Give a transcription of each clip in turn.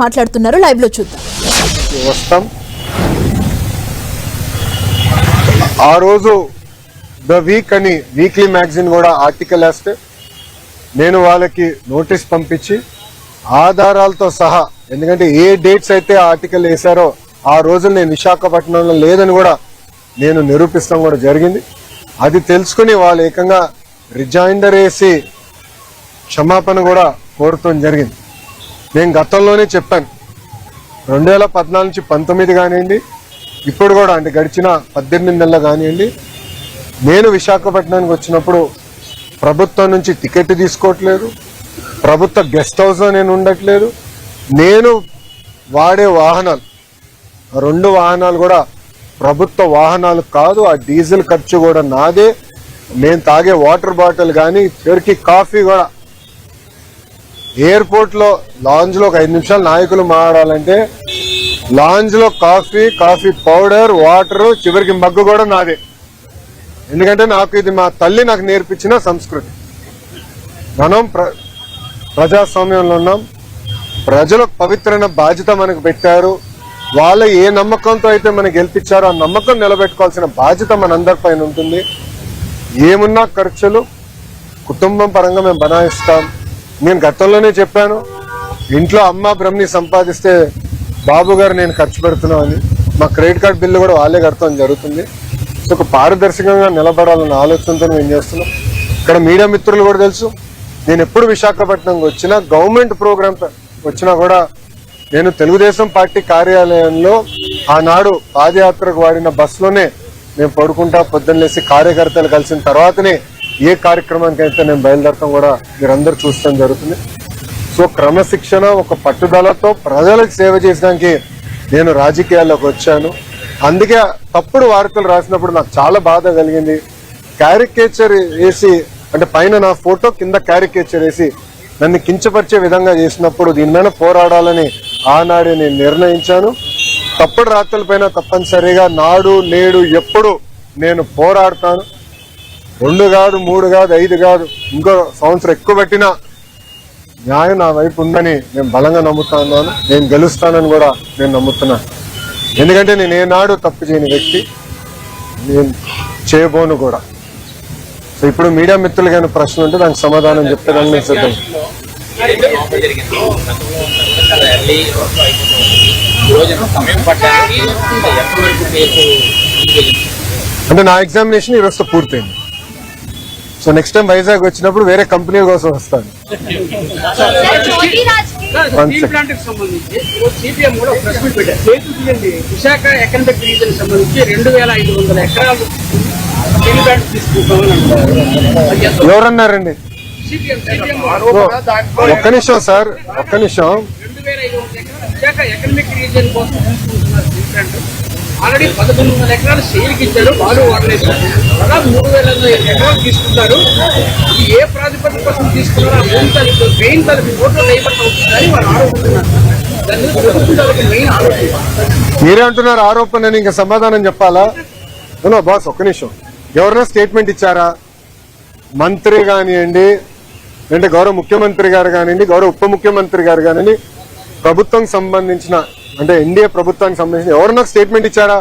మాట్లాడుతున్నారు, లైవ్ లో చూద్దాం. వస్తాం. ఆ రోజు ద వీక్ అని వీక్లీ మ్యాగజైన్ కూడా ఆర్టికల్ వేస్తే నేను వాళ్ళకి నోటీస్ పంపించి ఆధారాలతో సహా, ఎందుకంటే ఏ డేట్స్ అయితే ఆర్టికల్ వేశారో ఆ రోజు నేను విశాఖపట్నంలో లేదని కూడా నేను నిరూపిస్తాం కూడా జరిగింది. అది తెలుసుకుని వాళ్ళు ఏకంగా రిజైండర్ వేసి క్షమాపణ కూడా కోరటం జరిగింది. నేను గతంలోనే చెప్పాను, 2014 నుంచి 19 కానివ్వండి, ఇప్పుడు కూడా అంటే గడిచిన 18 నెలలు కానివ్వండి, నేను విశాఖపట్నానికి వచ్చినప్పుడు ప్రభుత్వం నుంచి టికెట్ తీసుకోవట్లేదు, ప్రభుత్వ గెస్ట్ హౌస్లో నేను ఉండట్లేదు. నేను వాడే వాహనాలు, 2 వాహనాలు కూడా ప్రభుత్వ వాహనాలు కాదు. ఆ డీజిల్ ఖర్చు కూడా నాదే. నేను తాగే వాటర్ బాటిల్ కానీ, చివరికి కాఫీ కూడా ఎయిర్పోర్ట్ లో లాంజ్ లో ఒక 5 నిమిషాలు నాయకులు మాట్లాడాలంటే లాంజ్ లో కాఫీ పౌడర్, వాటర్, చివరికి మగ్గు కూడా నాదే. ఎందుకంటే నాకు ఇది మా తల్లి నాకు నేర్పించిన సంస్కృతి. మనం ప్రజాస్వామ్యంలో ఉన్నాం. ప్రజలకు పవిత్రమైన బాధ్యత మనకు పెట్టారు. వాళ్ళు ఏ నమ్మకంతో అయితే మనకు గెలిపించారో ఆ నమ్మకం నిలబెట్టుకోవాల్సిన బాధ్యత మనందరిపైన ఉంటుంది. ఏమున్నా ఖర్చులు కుటుంబం పరంగా మేము బనాయిస్తాం. నేను గతంలోనే చెప్పాను, ఇంట్లో అమ్మ బ్రహ్మని సంపాదిస్తే బాబు గారు నేను ఖర్చు పెడుతున్నా అని. మా క్రెడిట్ కార్డ్ బిల్లు కూడా వాళ్ళే కడతాం జరుగుతుంది. సో ఒక పారదర్శకంగా నిలబడాలన్న ఆలోచనతో మేము చేస్తున్నాం. ఇక్కడ మీడియా మిత్రులు కూడా తెలుసు, నేను ఎప్పుడు విశాఖపట్నంకి వచ్చినా, గవర్నమెంట్ ప్రోగ్రామ్ వచ్చినా కూడా నేను తెలుగుదేశం పార్టీ కార్యాలయంలో ఆనాడు పాదయాత్రకు వాడిన బస్సులోనే మేము పడుకుంటా పొద్దున్న లేసి కార్యకర్తలు కలిసిన తర్వాతనే ఏ కార్యక్రమానికి అయితే నేను బయలుదేరటం కూడా మీరందరూ చూడటం జరుగుతుంది. సో క్రమశిక్షణ, ఒక పట్టుదలతో ప్రజలకు సేవ చేయడానికి నేను రాజకీయాల్లోకి వచ్చాను. అందుకే తప్పుడు వార్తలు రాసినప్పుడు నాకు చాలా బాధ కలిగింది. క్యారికేచర్ వేసి, అంటే పైన నా ఫోటో కింద క్యారికేచర్ వేసి నన్ను కించపరిచే విధంగా చేసినప్పుడు దీని మీద పోరాడాలని ఆనాడే నేను నిర్ణయించాను. తప్పుడు రాత్రుల పైన తప్పనిసరిగా నాడు నేడు ఎప్పుడు నేను పోరాడతాను. 2 కాదు, 3 కాదు, 5 కాదు, ఇంకో సంవత్సరం ఎక్కువ పెట్టినా న్యాయం నా వైపు ఉందని నేను బలంగా నమ్ముతున్నాను. నేను గెలుస్తానని కూడా నేను నమ్ముతున్నాను. ఎందుకంటే నేను ఏనాడు తప్పు చేయని వ్యక్తి, నేను చేయబోను కూడా. సో ఇప్పుడు మీడియా మిత్రులు కానీ ప్రశ్న ఉంటే దానికి సమాధానం చెప్పేదాన్ని నేను సిద్ధం. అంటే నా ఎగ్జామినేషన్ ఈరోజుతో పూర్తయింది. సో నెక్స్ట్ టైం వైజాగ్ వచ్చినప్పుడు వేరే కంపెనీ కోసం వస్తాను. విశాఖ ఎకనామిక్ రీజన్ సంబంధించి 2500 ఎకరాలు ఎవరన్నారండి? ఒక్క నిమిషం సార్, ఒక్క నిమిషం. 2500 ఎకరాలు విశాఖ ఎకనామిక్ రీజన్ కోసం తీసుకుంటున్నారు. ఆల్రెడీ 1100 ఎకరాలు సేల్కి ఇచ్చారు, వాళ్ళు వాడలేదు. అలా 3000 ఎకరాలు తీసుకుంటారు. ఇది ఏ ప్రాతిపదిక కోసం తీసుకున్నారో ఆ భూమి తల్లి మెయిన్ తల్లి ఓట్లు డైవర్ట్ అవుతుందని వాళ్ళు ఆరోపిస్తున్నారు. దాని మీద ప్రభుత్వం తల్లికి మెయిన్ ఆరోపణ. మీరే అంటున్నారు ఆరోపణ, ఇంకా సమాధానం చెప్పాలా? బాస్ ఒక్క నిమిషం. ఎవరైనా స్టేట్మెంట్ ఇచ్చారా? మంత్రి కానివ్వండి, అంటే గౌరవ ముఖ్యమంత్రి గారు కానివ్వండి, గౌరవ ఉప ముఖ్యమంత్రి గారు కానివ్వండి, ప్రభుత్వం సంబంధించిన అంటే ఎన్డీఏ ప్రభుత్వానికి సంబంధించిన ఎవరన్నా స్టేట్మెంట్ ఇచ్చారా?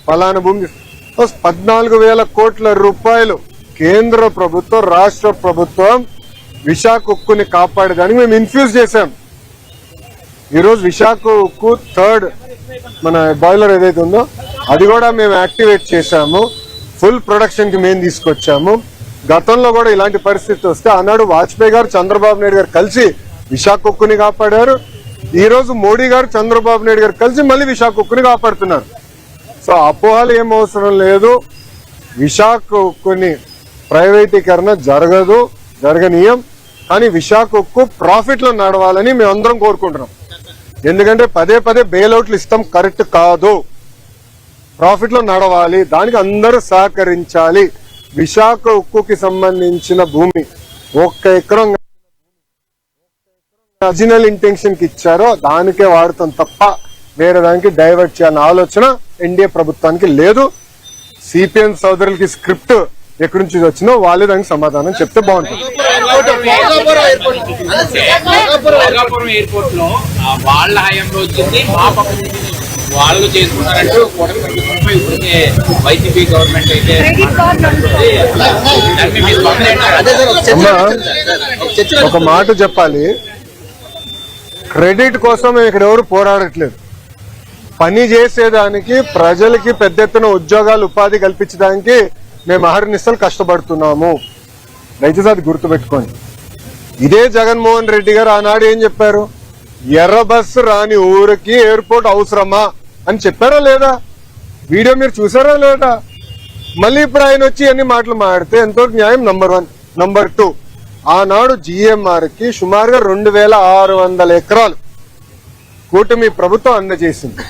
ఫలానా భూమి 14,000 కోట్ల రూపాయలు కేంద్ర ప్రభుత్వం, రాష్ట్ర ప్రభుత్వం విశాఖ ఉక్కుని కాపాడేదానికి మేము ఇన్ఫ్యూజ్ చేశాం. ఈరోజు విశాఖ ఉక్కు 3rd మన బాయిలర్ ఏదైతే ఉందో అది కూడా మేము యాక్టివేట్ చేశాము. ఫుల్ ప్రొడక్షన్ కి మేము తీసుకొచ్చాము. గతంలో కూడా ఇలాంటి పరిస్థితి వస్తే ఆనాడు వాజ్పేయి గారు, చంద్రబాబు నాయుడు గారు కలిసి విశాఖ ఉక్కుని కాపాడారు. ఈ రోజు మోడీ గారు, చంద్రబాబు నాయుడు గారు కలిసి మళ్ళీ విశాఖ ఉక్కుని కాపాడుతున్నారు. సో అపోహలు ఏం అవసరం లేదు. విశాఖ ఉక్కుని ప్రైవేటీకరణ జరగదు, జరగనీయం. కానీ విశాఖ ఉక్కు ప్రాఫిట్ లో నడవాలని మేమందరం కోరుకుంటున్నాం. ఎందుకంటే పదే బెయిల్అవుట్లు ఇస్తాం కరెక్ట్ కాదు. ప్రాఫిట్ లో నడవాలి, దానికి అందరూ సహకరించాలి. విశాఖ ఉక్కుకి సంబంధించిన భూమి 1 ఎకరం ఒరిజినల్ ఇంటెన్షన్ కి ఇచ్చారో దానికే వాడుతాం తప్ప వేరే దానికి డైవర్ట్ చేయాలన్న ఆలోచన ఎన్డీఏ ప్రభుత్వానికి లేదు. సిపిఎం సోదరులకి స్క్రిప్ట్ ఎక్కడి నుంచి వచ్చినో వాళ్ళే దానికి సమాధానం చెప్తే బాగుంటుంది. భోగాపురం ఎయిర్పోర్ట్ లో వాళ్ళ హయాంలో వచ్చింది, మా పక్కన వాళ్ళు చేసుకున్నారంటూ కూటమి ప్రభుత్వంపై ఇప్పటికే వైసీపీ గవర్నమెంట్ అయితే దాన్ని మీ స్పందన ఏంటి? అమ్మా, ఒక మాట చెప్పాలి, క్రెడిట్ కోసం మేము ఇక్కడ ఎవరు పోరాడట్లేదు. పని చేసేదానికి, ప్రజలకి పెద్ద ఎత్తున ఉద్యోగాలు, ఉపాధి కల్పించడానికి మేము అహర్నిశలు కష్టపడుతున్నాము. దయచేసి అది గుర్తుపెట్టుకోండి. ఇదే జగన్మోహన్ రెడ్డి గారు ఆనాడు ఏం చెప్పారు? ఎర్ర బస్సు రాని ఊరికి ఎయిర్పోర్ట్ అవసరమా అని చెప్పారా లేదా? వీడియో మీరు చూసారా లేదా? మళ్ళీ ఇప్పుడు ఆయన వచ్చి అన్ని మాటలు మాడితే ఎంతో న్యాయం. నంబర్ 1. నంబర్ 2, ఆనాడు జిఎంఆర్ కి సుమారుగా 2600 ఎకరాలు కూటమి ప్రభుత్వం అందజేసింది.